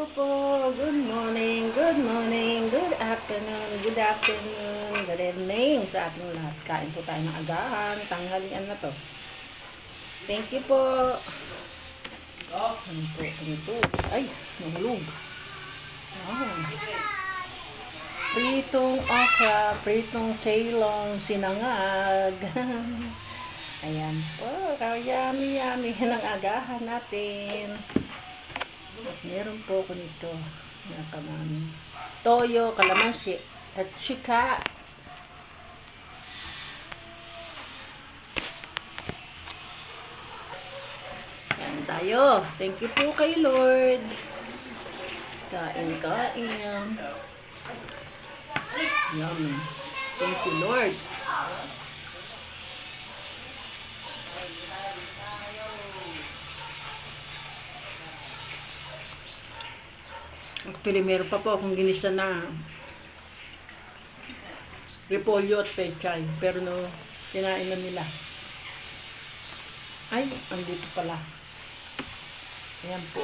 Hello po. Good morning, good morning, good afternoon, good afternoon, good evening sa ating lahat. Kain po tayo ng agahan. Tanghalian na to. Thank you po. Ano po, ano po? Ay, nahulog. Wow. Pritong okra, pritong chaylong, sinangag. Ayan po. Yummy ng agahan natin. Meron po ko nito na kamami. Toyo, kalamansi, at sika. Yan tayo. Thank you po kay Lord. Kain. Yummy. Thank you, Lord. Actually, meron pa po akong ginisa na repolyo at pechay. Pero no, kinain na nila. Ay, andito pala. Ayan po.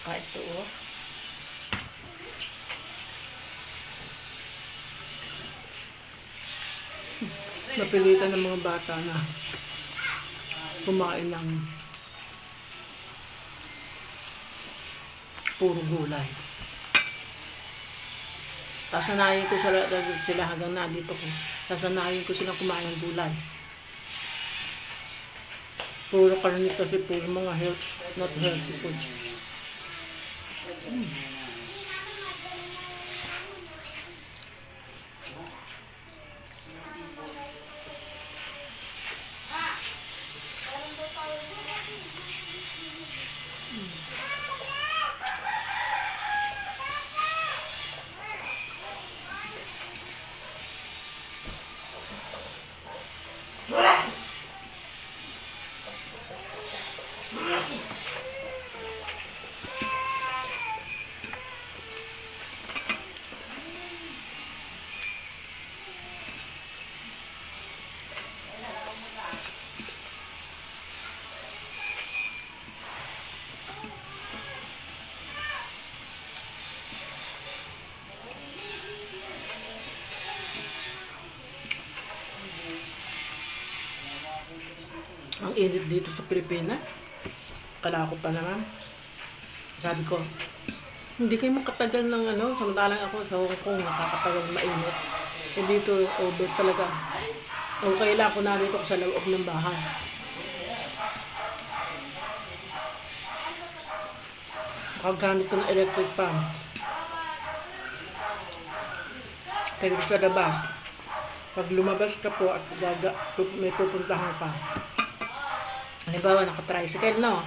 Ito oh. Napilitan ng mga bata na kumain ng puro gulay. Sasanayin ko sila hanggang na dito ko. Sasanayin ko silang kumain ng gulay. Puro karne kasi puro mga not healthy food. Ang init dito sa Pilipinas. Kala ko pa naman. Sabi ko, hindi kayo makatagal ng ano, samantalang ako sa Hong Kong, nakakatagal mainit. E dito, over talaga. Okay lang ako narito ko sa loob ng bahay. Makagamit ko ng electric fan. Pero sa labas, pag lumabas ka po at may pupuntahan ka, halimbawa, naka-tricycle, no?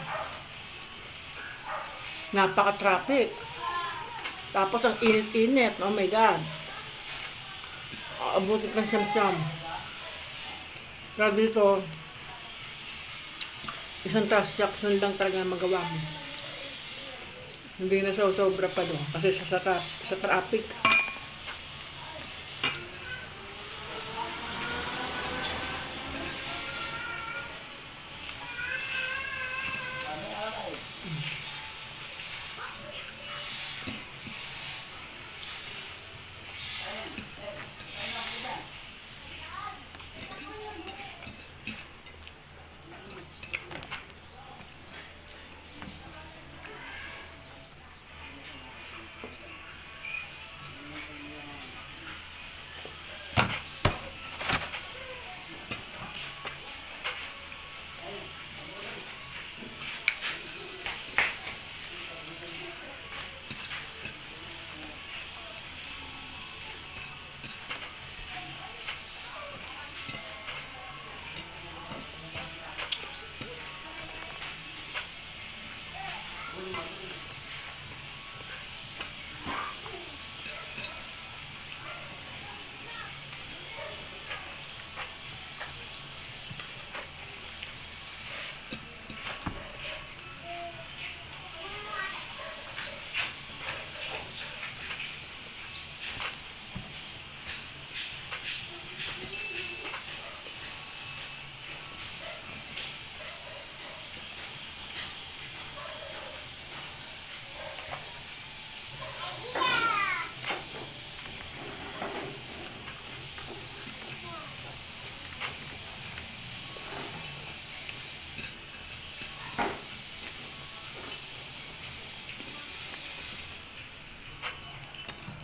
Napaka-traffic. Tapos, ang init-init. Oh my God. Abutin ka siyam-siyam. Kaya dito, isang transaction lang talaga magawa mo. Hindi na sobra pa doon. Kasi sa traffic.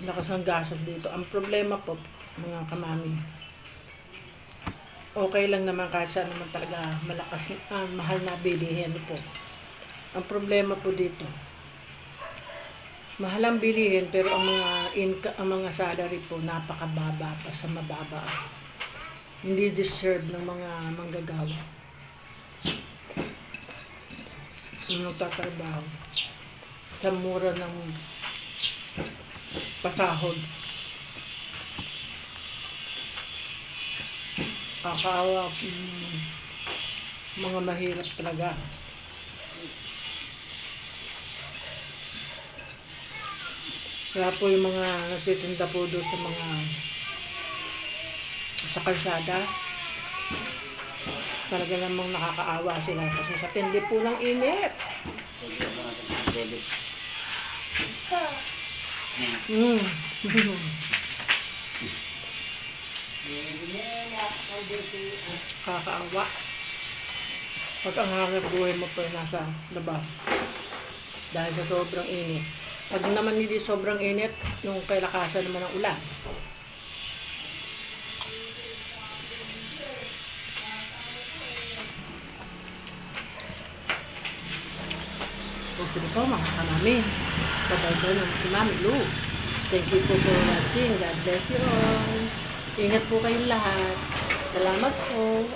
Lakas ng gasol dito. Ang problema po, mga kamami, okay lang naman kasi naman talaga malakas, mahal na bilihin po. Ang problema po dito, mahal ang bilihin pero ang mga salary po napakababa pa sa mababa. Hindi deserve ng mga manggagawa. Yung nagtatrabaho sa mura ng pasahod. Kakaawa, mga mahirap talaga. Kaya po yung mga nagtitinda po doon sa kalsada, talaga namang nakakaawa sila kasi sa tindi po ng init. Mm. Kakaawa. Pag ang hanap buhay mo po ay nasa labas dahil sa sobrang init. Pag naman hindi sobrang init, yung kailakasan naman ng ulan. So, sige po mga kanami. Bye-bye po naman si Mami Lou. Thank you po for watching. God bless you all. Ingat po kayong lahat. Salamat po.